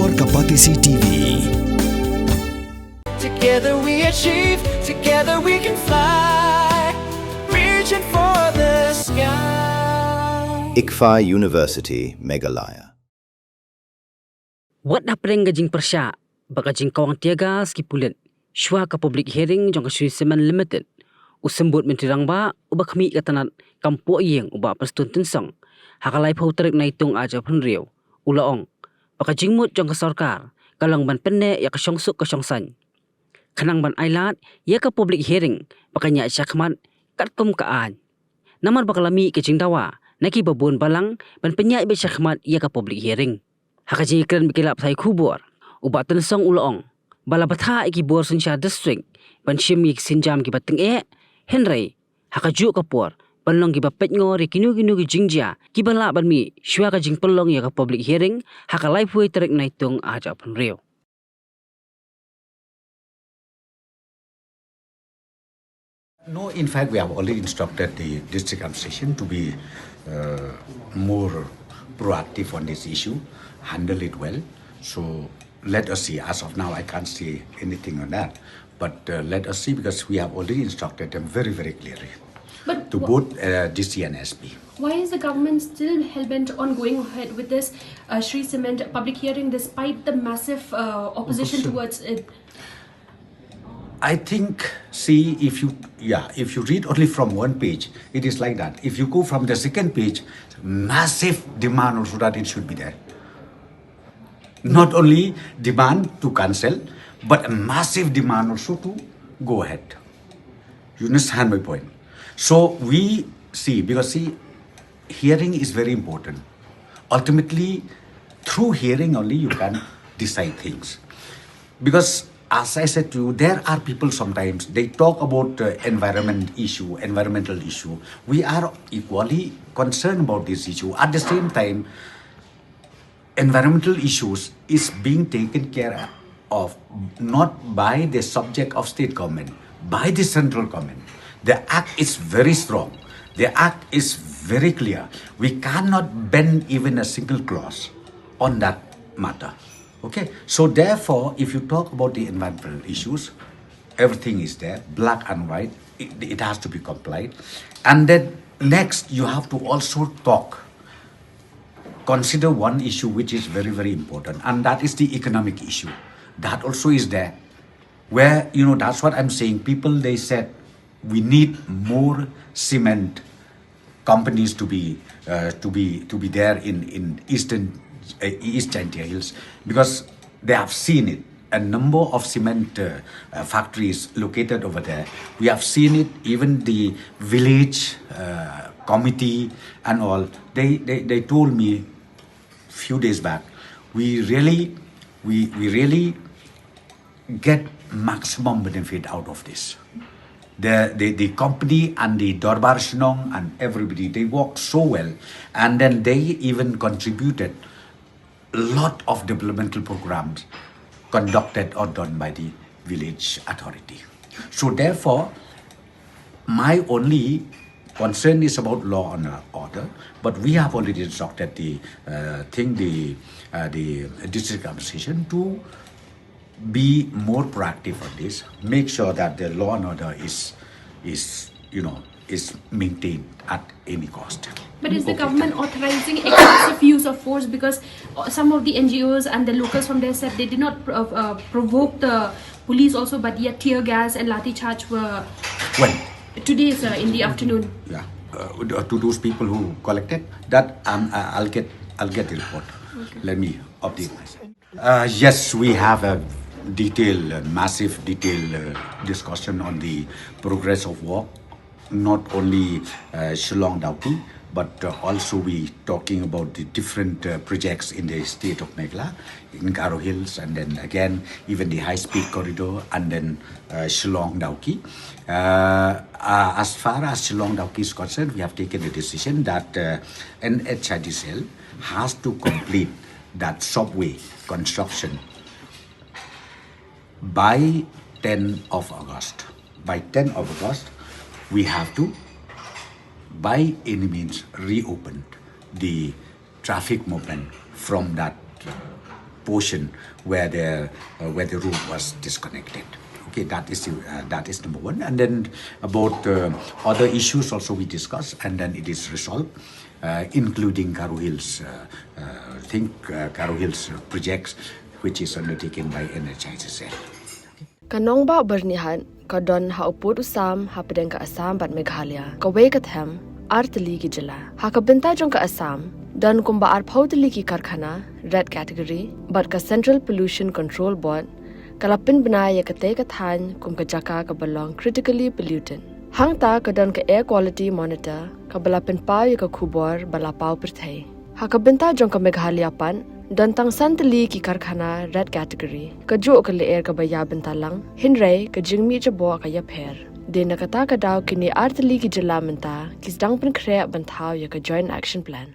Explore Kapatisi TV. Together we achieve, together we can fly, reaching for the sky. ICFA University, Meghalaya. What happening gajing persya, bagajing kawang tiaga skipulit, shwa ka public hearing jong ka Shree Cement Limited, usembut mentirang ba, ubak kami katanat kampo iyeng ubak perstun tensong, hakalay pauterik na itong aja penriw, ulaong, bagajing mut jong ka sarkar, kalang ban Pynneh ya ka Shongsuk ka Shongsan. Kanang ban ailat, ya ka public hearing, bakanya syakmat, katkum kaan. Naman bakalami kajing Dawa, nakibabun balang, ban penyak ibe syakmat ya ka public hearing. Hakajing iklan bikilap say kubur, ubak tensong ulaong, bala batha ikibor sunsya district, ban shim yik sinjam kibateng Henry, hakajuk kapur, Pynlong kiba petngori kinu-kinu ki jingja, kiba la ban mi, shwa kajing Pynlong ya ka public hearing, hakalay puy terik na itong aja penriw. No, in fact, we have already instructed the district administration to be more proactive on this issue, handle it well. So let us see. As of now, I can't say anything on that. But let us see, because we have already instructed them very, very clearly But to both DC and SP. why is the government still hell-bent on going ahead with this Shree Cement public hearing despite the massive opposition towards it? I think, see, if you read only from one page, it is like that. If you go from the second page, massive demand also that it should be there. Not only demand to cancel, but a massive demand also to go ahead. You understand my point? So we see, because see, hearing is very important. Ultimately, through hearing only you can decide things. Because as I said to you, there are people sometimes, they talk about environmental issue. We are equally concerned about this issue. At the same time, environmental issues is being taken care of not by the subject of state government, by the central government. The act is very strong. The act is very clear. We cannot bend even a single clause on that matter. Okay, so therefore, if you talk about the environmental issues, everything is there, black and white, it has to be complied. And then next, you have to also consider one issue which is very, very important, and that is the economic issue. That also is there, where, you know, that's what I'm saying. People, they said, we need more cement companies to be there in East Giant Hills, because they have seen it. A number of cement factories located over there. We have seen it. Even the village committee and all. They told me few days back. We really get maximum benefit out of this. The company and the Darbar Shinong and everybody, they worked so well, and then they even contributed a lot of developmental programs conducted or done by the village authority. So therefore, my only concern is about law and order, but we have already instructed the district administration to be more proactive on this, make sure that the law and order is maintained at any cost. But is the government authorizing excessive use of force? Because some of the NGOs and the locals from there said they did not provoke the police also, but yet tear gas and lathi charge were... When? Today, sir, in the afternoon. Yeah, to those people who collected that, I'll get the report. Okay. Let me update myself. Yes, we have a massive detailed discussion on the progress of work, not only Shillong Dauki, but also we talking about the different projects in the state of Meghalaya, in Garo Hills, and then again even the high-speed corridor, and then Shillong Dauki. As far as Shillong Dauki is concerned, we have taken a decision that NHIDCL has to complete that subway construction by 10 of August. By 10 of August, we have to, by any means, reopen the traffic movement from that portion where the road was disconnected. Okay, that is number one. And then about other issues also we discussed, and then it is resolved, including Karo Hills. Karo Hills projects, which is undertaken by NHISL. Kanong ba bernihan kadon ha upod usam ha pedeng ka Assam bat Meghalaya ka we ka them artali ki jala ha ka benta jong ka Assam don kumba ar phautali ki karkhana red category bat ka Central Pollution Control Board kalapin banaya ka te ka than kum ka jaka ka belong critically pollutant hangta ka don ka air quality monitor ka balapin pa ya ka khubor bala pau perthai ha ka benta jong ka Meghalaya pan dan tang santali ki karkhana red category ka jo ka le air ka baya bentalang hinrai ka jingmi jabo ka ya pher de nakata ka daw kini artali ki jala menta ki dang pen khre banthau ya ka joint action plan